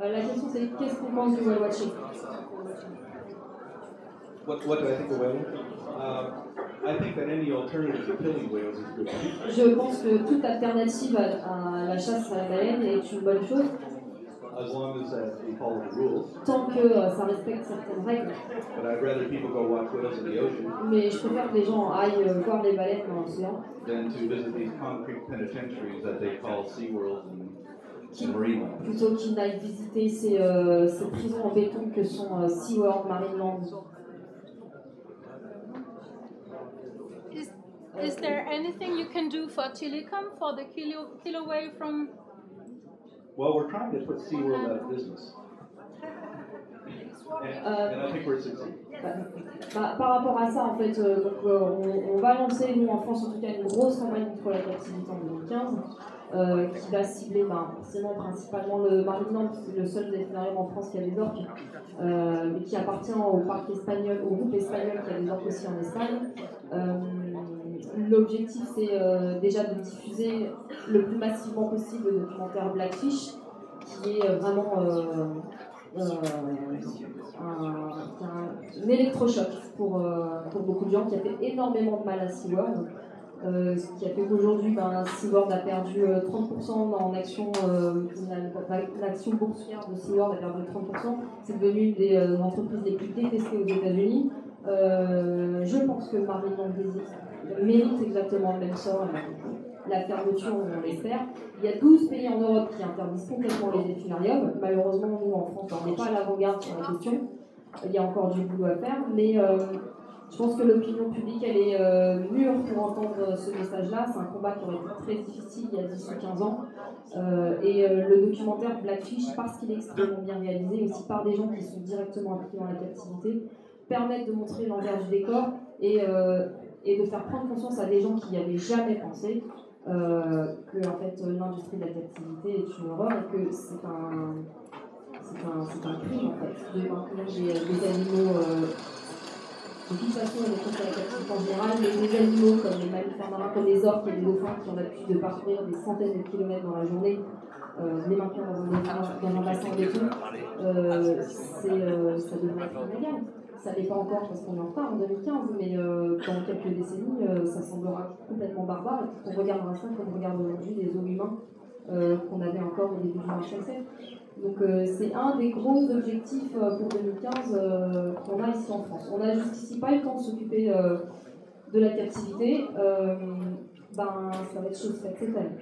La question c'est qu'est-ce qu'on pense du whale watching? What do I think of whaling? I think that any alternative to killing whales is good. Je pense que toute alternative à la chasse à la baleine est une bonne chose. As long as we follow the rules. Tant que ça respecte certaines règles. But I'd rather people go watch whales in the ocean. Mais je préfère que les gens aillent voir les baleines dans l'océan. Than to visit these concrete penitentiaries that they call SeaWorld and Marineland. Plutôt qu'ils n'aillent visiter ces prisons en béton que sont SeaWorld, Marineland. Is there anything you can do for Telecom for the kill away from? Well, we're trying to put SeaWorld out of business. And I think we're succeeding. Par rapport à ça, en fait, on va lancer, nous en France en tout cas, une grosse campagne contre la captivité en 2015 qui va cibler forcément principalement le Marineland, c'est le seul delphinarium en France qui a des orques, mais qui appartient au parc espagnol, au groupe espagnol qui a des orques aussi en Espagne. L'objectif, c'est déjà de diffuser le plus massivement possible le documentaire Blackfish, qui est vraiment un électrochoc pour beaucoup de gens, qui a fait énormément de mal à SeaWorld. Ce qui a fait qu'aujourd'hui, SeaWorld a perdu 30% en action, l'action boursière de SeaWorld a perdu 30%. C'est devenu une des entreprises les plus détestées aux États-Unis. Je pense que Marineland mérite exactement le même sort. La fermeture, on l'espère. Il y a 12 pays en Europe qui interdisent complètement les delphinariums. Malheureusement, nous en France, on n'est pas à l'avant-garde sur la question. Il y a encore du boulot à faire, mais je pense que l'opinion publique, elle est mûre pour entendre ce message-là. C'est un combat qui aurait été très difficile il y a 10 ou 15 ans. Et le documentaire Blackfish, parce qu'il est extrêmement bien réalisé, aussi par des gens qui sont directement impliqués dans la captivité, permettent de montrer l'envers du décor et de faire prendre conscience à des gens qui n'y avaient jamais pensé que en fait, l'industrie de la captivité est une horreur et que c'est un crime en fait de maintenir des animaux. De toute façon, on est contre la captivité en général, mais des animaux comme les mammifères marins, comme les orques et les dauphins qui ont l'habitude de parcourir des centaines de kilomètres dans la journée, les maintenir dans un bassin en béton, ça devrait être illégal. Ça n'est pas encore parce qu'on est en retard en 2015, mais dans quelques décennies, ça semblera complètement barbare et on regardera ça comme on regarde aujourd'hui les os humains qu'on avait encore au début du XXe. Donc c'est un des gros objectifs pour 2015 qu'on a ici en France. On n'a jusqu'ici pas eu le temps de s'occuper de la captivité. Ça va être chose faite cette année.